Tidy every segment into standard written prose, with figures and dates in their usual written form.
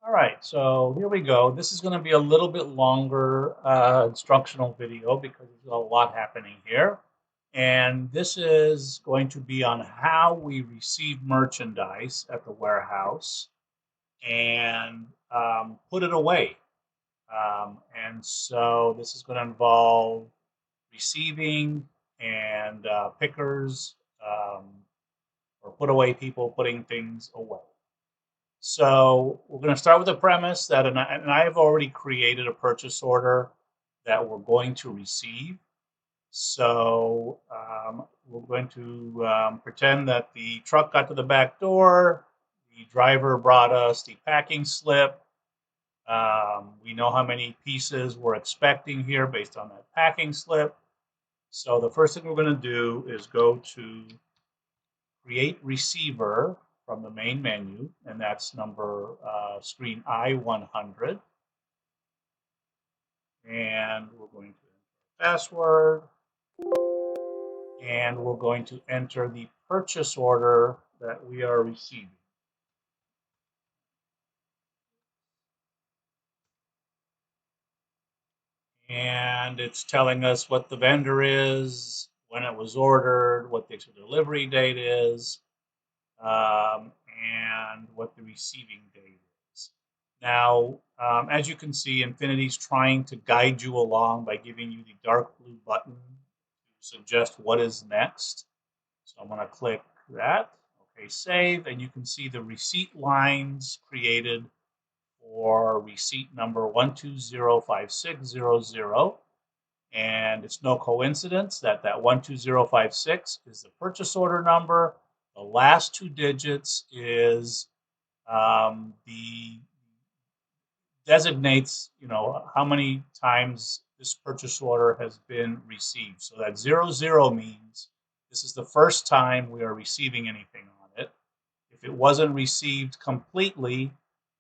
All right, so here we go. This is going to be a little bit longer instructional video because there's a lot happening here. And this is going to be on how we receive merchandise at the warehouse and put it away. And so this is going to involve receiving and pickers or put away people putting things away. So we're going to start with the premise that, and I have already created a purchase order that we're going to receive. So we're going to pretend that the truck got to the back door. The driver brought us the packing slip. We know how many pieces we're expecting here based on that packing slip. So the first thing we're going to do is go to create receiver from the main menu, and that's number screen I-100. And we're going to enter password, and we're going to enter the purchase order that we are receiving. And it's telling us what the vendor is, when it was ordered, what the delivery date is, and what the receiving date is. Now, as you can see, Infinity's trying to guide you along by giving you the dark blue button to suggest what is next. So I'm going to click that. Okay, save, and you can see the receipt lines created for receipt number 1205600. And it's no coincidence that that 12056 is the purchase order number. The last two digits is the designates, how many times this purchase order has been received. So that 00 means this is the first time we are receiving anything on it. If it wasn't received completely,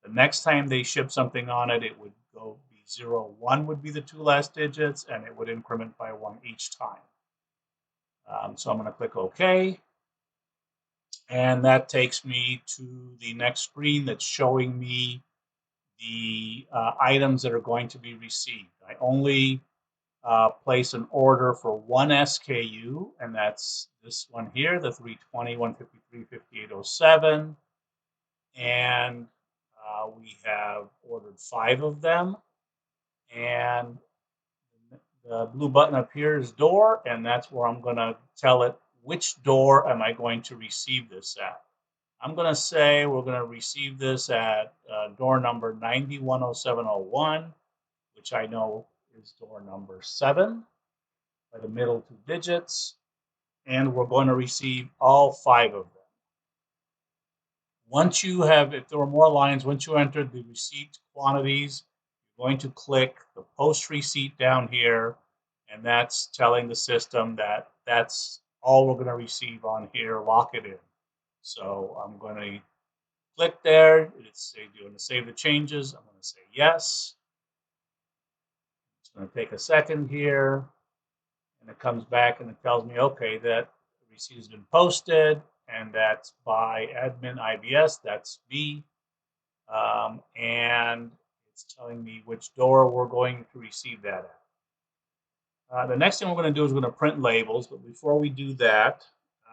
the next time they ship something on it, it would go be 01 would be the two last digits, and it would increment by one each time. So I'm going to click OK. And that takes me to the next screen that's showing me the items that are going to be received. I only place an order for one SKU, and that's this one here, the 320, 153, 5807. And we have ordered 5 of them. And the blue button up here is door, and that's where I'm going to tell it which door am I going to receive this at. I'm going to say we're going to receive this at door number 910701, which I know is door number 7 by the middle two digits. And we're going to receive all 5 of them. Once you have, if there were more lines, once you enter the receipt quantities, you're going to click the post receipt down here, and that's telling the system that that's all we're going to receive on here. Lock it in. So I'm going to click there. It's going to save the changes. I'm going to say yes. It's going to take a second here, and it comes back and it tells me, okay, that the receipt has been posted, and that's by admin IBS. That's me. And it's telling me which door we're going to receive that at. The next thing we're going to do is we're going to print labels, but before we do that,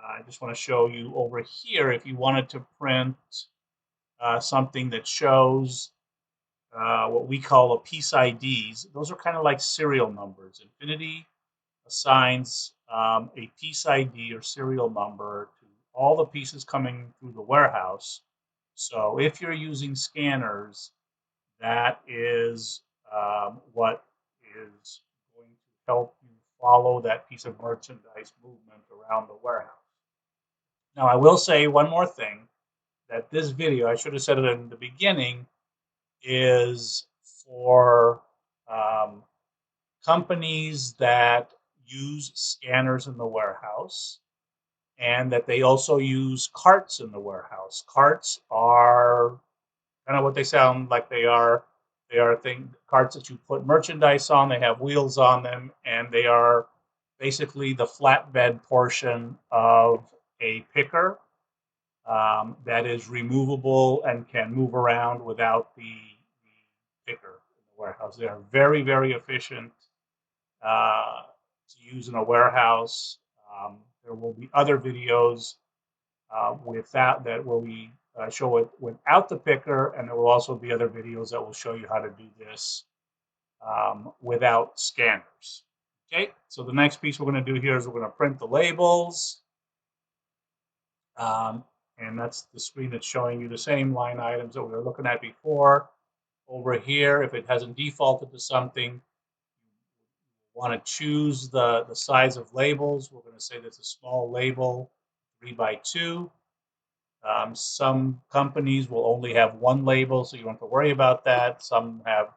I just want to show you over here if you wanted to print something that shows what we call a piece IDs. Those are kind of like serial numbers. Infinity assigns a piece ID or serial number to all the pieces coming through the warehouse. So if you're using scanners, that is what is going to help you follow that piece of merchandise movement around the warehouse. Now, I will say one more thing, that this video, I should have said it in the beginning, is for companies that use scanners in the warehouse, and that they also use carts in the warehouse. Carts are kind of what they sound like they are. They are carts that you put merchandise on. They have wheels on them, and they are basically the flatbed portion of a picker. that is removable and can move around without the picker in the warehouse. They are very, very efficient to use in a warehouse. There will be other videos with that will be show it without the picker, and there will also be other videos that will show you how to do this without scanners. Okay, so the next piece we're going to do here is we're going to print the labels. And that's the screen that's showing you the same line items that we were looking at before. Over here, if it hasn't defaulted to something, you want to choose the size of labels. We're going to say that's a small label, 3 by 2. Some companies will only have one label, so you don't have to worry about that. Some have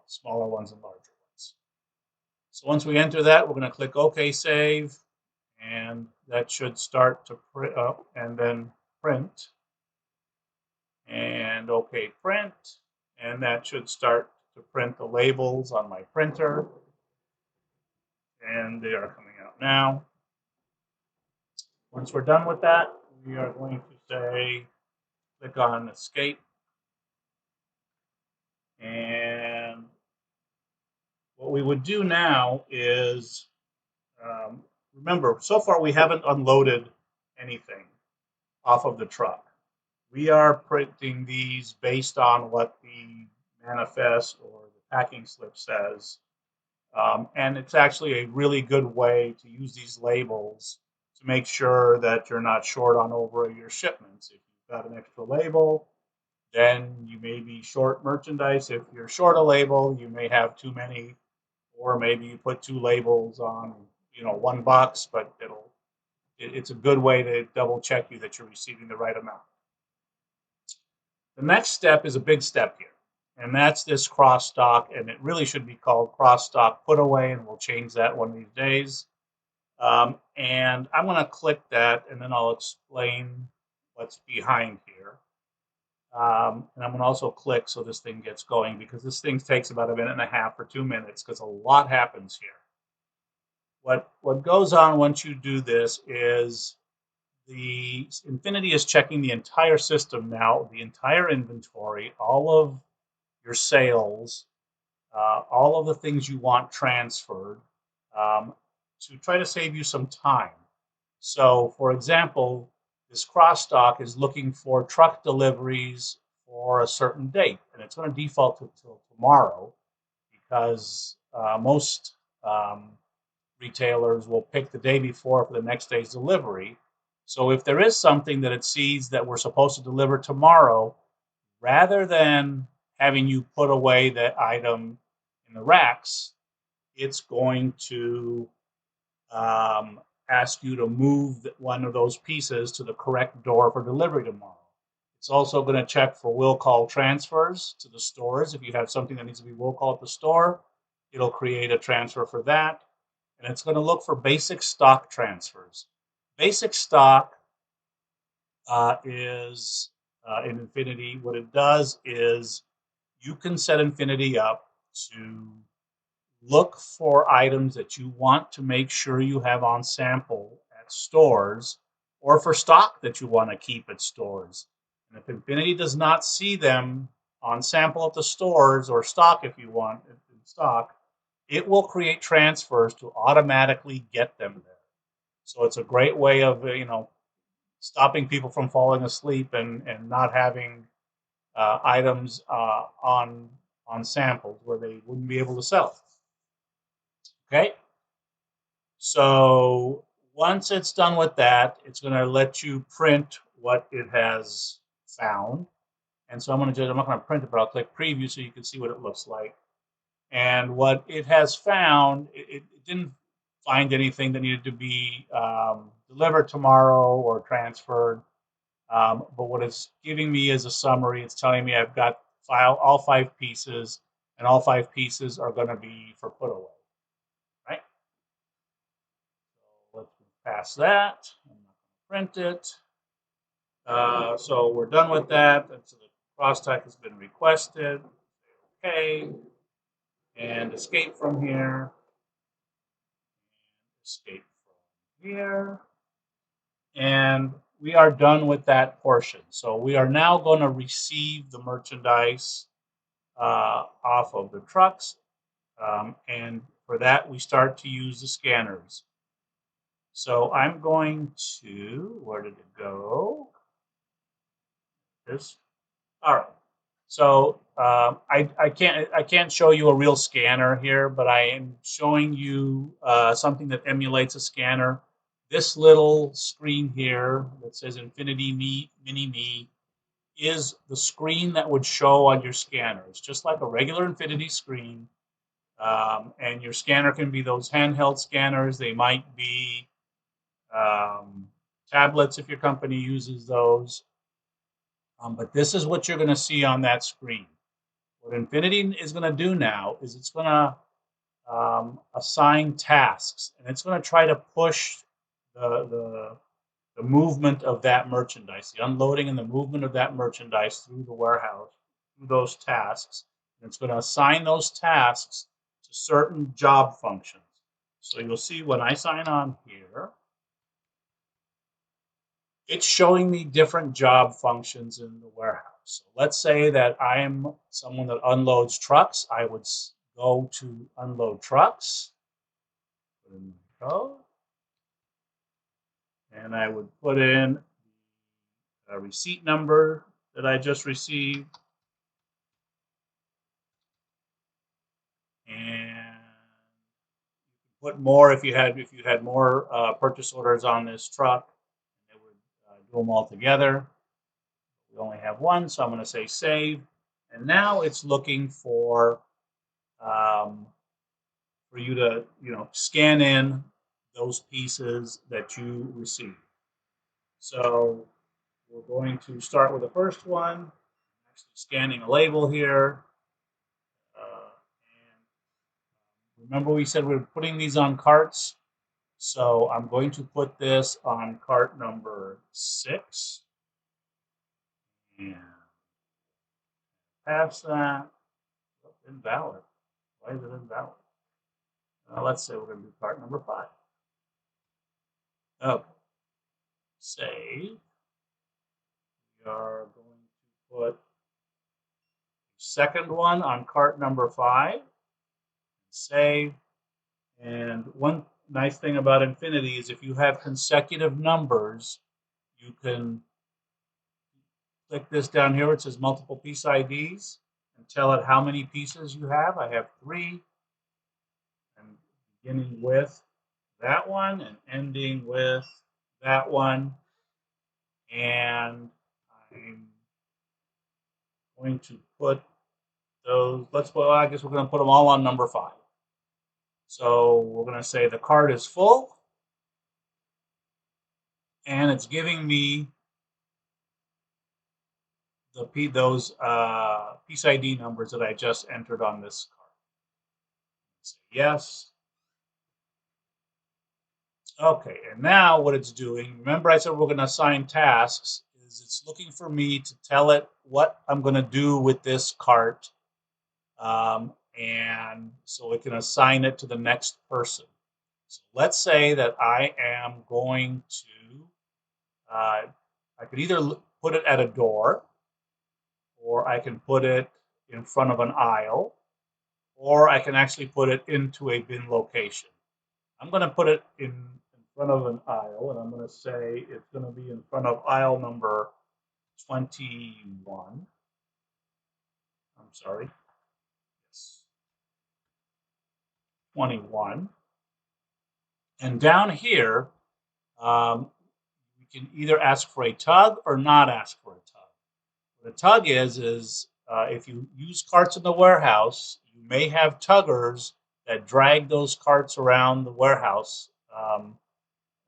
smaller ones and larger ones. So once we enter that, we're going to click OK Save, and that should start to print up and then print. And OK Print, and that should start to print the labels on my printer. And they are coming out now. Once we're done with that, we are going to say, click on Escape. And what we would do now is, remember, so far we haven't unloaded anything off of the truck. We are printing these based on what the manifest or the packing slip says. And it's actually a really good way to use these labels to make sure that you're not short on over your shipments. If you've got an extra label, then you may be short merchandise. If you're short a label, you may have too many, or maybe you put 2 labels on, $1, but it's a good way to double check you that you're receiving the right amount. The next step is a big step here, and that's this cross stock, and it really should be called cross stock putaway, and we'll change that one of these days. And I'm going to click that, and then I'll explain what's behind here. And I'm going to also click so this thing gets going, because this thing takes about 1.5 or 2 minutes because a lot happens here. What goes on once you do this is the Infinity is checking the entire system now, the entire inventory, all of your sales, all of the things you want transferred, to try to save you some time. So, for example, this cross stock is looking for truck deliveries for a certain date, and it's going to default to tomorrow because most retailers will pick the day before for the next day's delivery. So if there is something that it sees that we're supposed to deliver tomorrow, rather than having you put away that item in the racks, it's going to ask you to move one of those pieces to the correct door for delivery tomorrow. It's also going to check for will call transfers to the stores. If you have something that needs to be will call at the store, it'll create a transfer for that. And it's going to look for basic stock transfers. Basic stock is in Infinity. What it does is you can set Infinity up to look for items that you want to make sure you have on sample at stores, or for stock that you want to keep at stores. And if Infinity does not see them on sample at the stores, or stock if you want in stock, it will create transfers to automatically get them there. So it's a great way of stopping people from falling asleep and not having items on samples where they wouldn't be able to sell. Okay, so once it's done with that, it's going to let you print what it has found. And so I'm not going to print it, but I'll click preview so you can see what it looks like. And what it has found, it didn't find anything that needed to be delivered tomorrow or transferred. But what it's giving me is a summary. It's telling me I've got all 5 pieces, and all 5 pieces are going to be for put away. Right? So let's move past that. I'm not going to print it. So we're done with that. So the cross-type has been requested. Okay. And escape from here. Escape from here. And we are done with that portion. So we are now going to receive the merchandise off of the trucks. And for that, we start to use the scanners. So I'm going to, where did it go? This. All right. So I can't show you a real scanner here, but I am showing you something that emulates a scanner. This little screen here that says Infinity Me Mini Me is the screen that would show on your scanner. It's just like a regular Infinity screen, and your scanner can be those handheld scanners. They might be tablets if your company uses those. But this is what you're going to see on that screen. What Infinity is going to do now is it's going to assign tasks, and it's going to try to push the movement of that merchandise, the unloading and the movement of that merchandise through the warehouse, through those tasks. And it's going to assign those tasks to certain job functions. So you'll see when I sign on here, it's showing me different job functions in the warehouse. So let's say that I am someone that unloads trucks. I would go to unload trucks, put in the code, and I would put in a receipt number that I just received, and put more if you had more purchase orders on this truck. It would do them all together. We only have one, so I'm going to say save. And now it's looking um, for you to scan in those pieces that you receive. So we're going to start with the first one. I'm actually scanning a label here. And remember we said we were putting these on carts. So I'm going to put this on cart number 6. And pass that. Oh, invalid. Why is it invalid? Let's say we're going to do cart number 5. Okay. Save. We are going to put the second one on cart number 5. Save. And one nice thing about Infinity is if you have consecutive numbers, you can click this down here where it says multiple piece IDs and tell it how many pieces you have. I have 3. And beginning with that one and ending with that one. And I'm going to put those, well, I guess we're going to put them all on number 5. So we're going to say the cart is full, and it's giving me those piece ID numbers that I just entered on this card. Say yes. Okay, and now what it's doing, remember I said we're going to assign tasks, is it's looking for me to tell it what I'm going to do with this cart, and so it can assign it to the next person. So let's say that I am going to, I could either put it at a door, or I can put it in front of an aisle, or I can actually put it into a bin location. I'm going to put it in front of an aisle, and I'm going to say it's going to be in front of aisle number 21. I'm sorry. Yes. 21. And down here, we can either ask for a tug or not ask for a tug. What a tug is if you use carts in the warehouse, you may have tuggers that drag those carts around the warehouse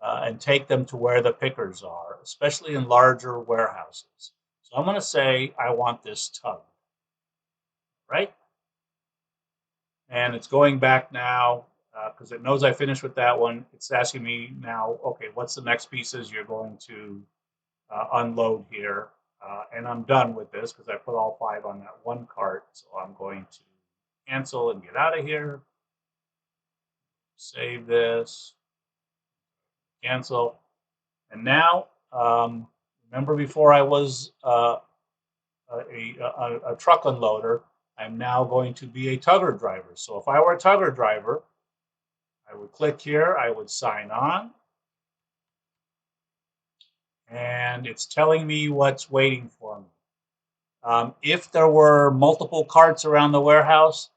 and take them to where the pickers are, especially in larger warehouses. So I'm going to say I want this tug, right? And it's going back now because it knows I finished with that one. It's asking me now, okay, what's the next pieces you're going to unload here? And I'm done with this because I put all 5 on that one cart. So I'm going to cancel and get out of here. Save this. Cancel. And now Remember before I was a truck unloader, I'm now going to be a tugger driver. So if I were a tugger driver, I would click here, I would sign on, and it's telling me what's waiting for me. If there were multiple carts around the warehouse,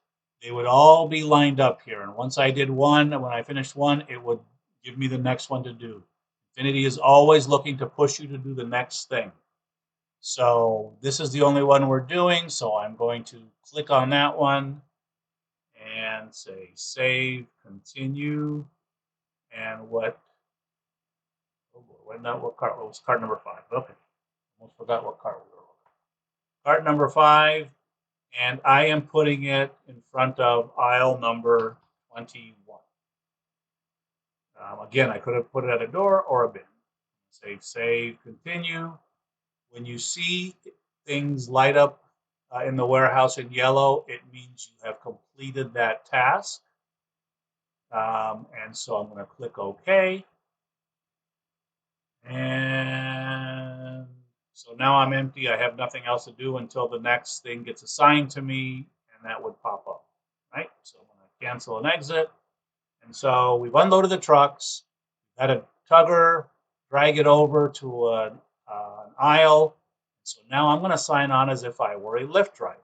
they would all be lined up here. And once I did one, and when I finished one, it would give me the next one to do. Infinity is always looking to push you to do the next thing. So this is the only one we're doing, so I'm going to click on that one and say save, continue, and what, oh boy, what cart, what was cart number 5? Okay, almost forgot what cart we were on. Cart number 5, and I am putting it in front of aisle number 21. Again, I could have put it at a door or a bin. Save, continue. When you see things light up in the warehouse in yellow, it means you have completed that task. And so I'm going to click OK. And so now I'm empty. I have nothing else to do until the next thing gets assigned to me, and that would pop up. Right? So I'm going to cancel and exit. And so we've unloaded the trucks, had a tugger drag it over to an aisle. So now I'm going to sign on as if I were a Lyft driver.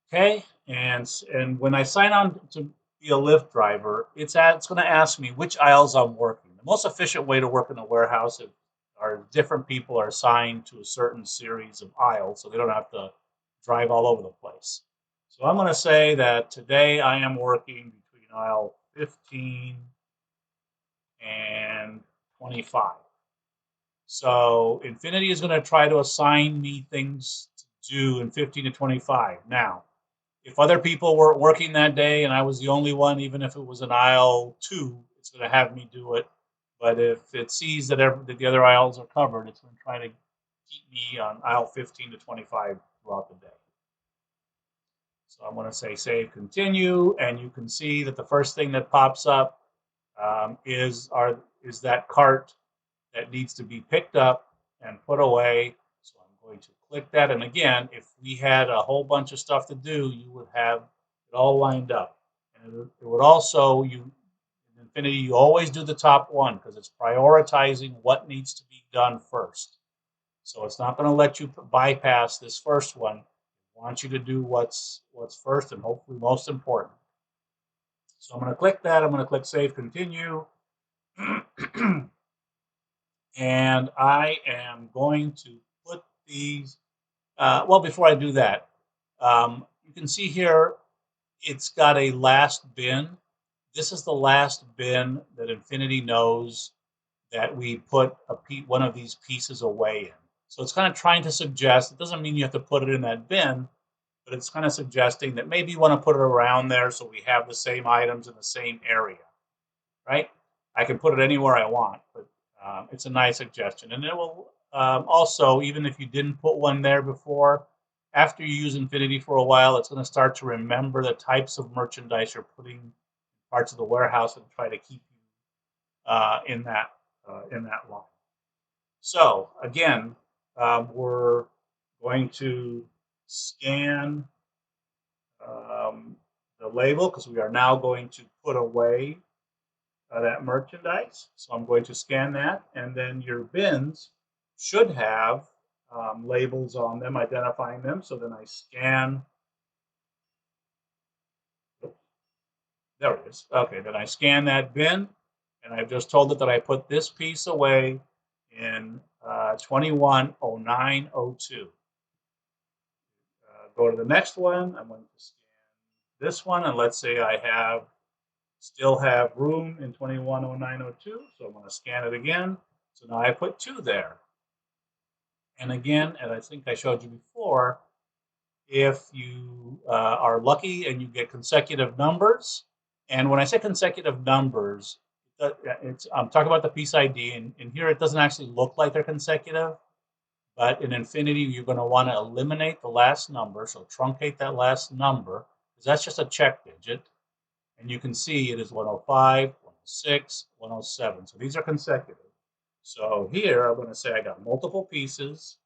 Okay, and when I sign on to be a Lyft driver, it's going to ask me which aisles I'm working. The most efficient way to work in a warehouse are different people are assigned to a certain series of aisles, so they don't have to drive all over the place. So I'm going to say that today I am working between aisle 15 and 25. So Infinity is going to try to assign me things to do in 15 to 25. Now, if other people weren't working that day and I was the only one, even if it was an aisle 2, it's going to have me do it. But if it sees that the other aisles are covered, it's going to try to keep me on aisle 15 to 25 throughout the day. So I'm going to say save, continue, and you can see that the first thing that pops up is that cart that needs to be picked up and put away. So I'm going to click that. And again, if we had a whole bunch of stuff to do, you would have it all lined up. And it would also, in Infinity, you always do the top one because it's prioritizing what needs to be done first. So it's not going to let you bypass this first one. It wants you to do what's first and hopefully most important. So I'm going to click that. I'm going to click Save, Continue. And I am going to put these, well, before I do that, you can see here, it's got a last bin. This is the last bin that Infinity knows that we put one of these pieces away in. So it's kind of trying to suggest, it doesn't mean you have to put it in that bin, but it's kind of suggesting that maybe you want to put it around there so we have the same items in the same area, right? I can put it anywhere I want, but it's a nice suggestion. And it will also, even if you didn't put one there before, after you use Infinity for a while, it's going to start to remember the types of merchandise you're putting in parts of the warehouse and try to keep you in that line. So again, we're going to scan the label because we are now going to put away that merchandise. So I'm going to scan that, and then your bins should have labels on them identifying them. So then I scan. There it is. Okay, then I scan that bin, and I've just told it that I put this piece away in 210902. Go to the next one. I'm going to scan this one, and let's say I still have room in 210902, so I'm going to scan it again. So now I put 2 there. And again, as I think I showed you before, if you are lucky and you get consecutive numbers, and when I say consecutive numbers, I'm talking about the piece ID, and here it doesn't actually look like they're consecutive, but in Infinity, you're going to want to eliminate the last number, so truncate that last number, because that's just a check digit. And you can see it is 105, 106, 107. So these are consecutive. So here I'm going to say I got multiple pieces.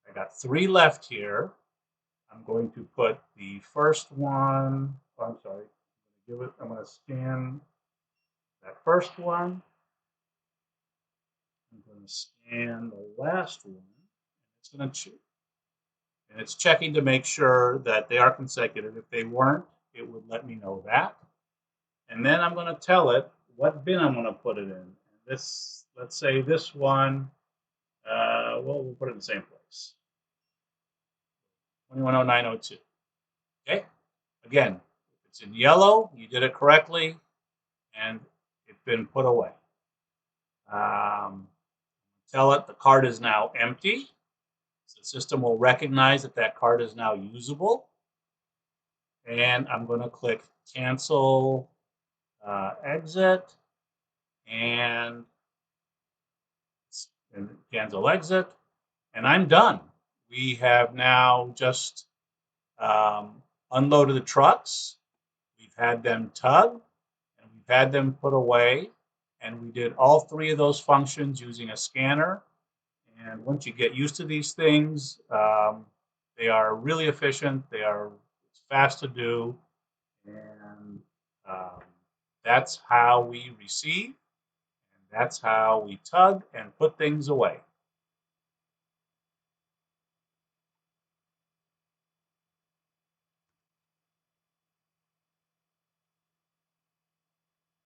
I got 3 left here. I'm going to put the first one, oh, I'm sorry, I'm going to scan that first one. I'm going to scan the last one. It's going to and it's checking to make sure that they are consecutive. If they weren't, it would let me know that. And then I'm going to tell it what bin I'm going to put it in. This, let's say this one, well, we'll put it in the same place. 210902. Okay? Again, if it's in yellow, you did it correctly, and it's been put away. Tell it the card is now empty. So the system will recognize that that card is now usable. And I'm going to click cancel exit and cancel exit. And I'm done. We have now just unloaded the trucks. We've had them tug, and we've had them put away. And we did all 3 of those functions using a scanner. And once you get used to these things, they are really efficient. It's fast to do. And that's how we receive. And that's how we tug and put things away.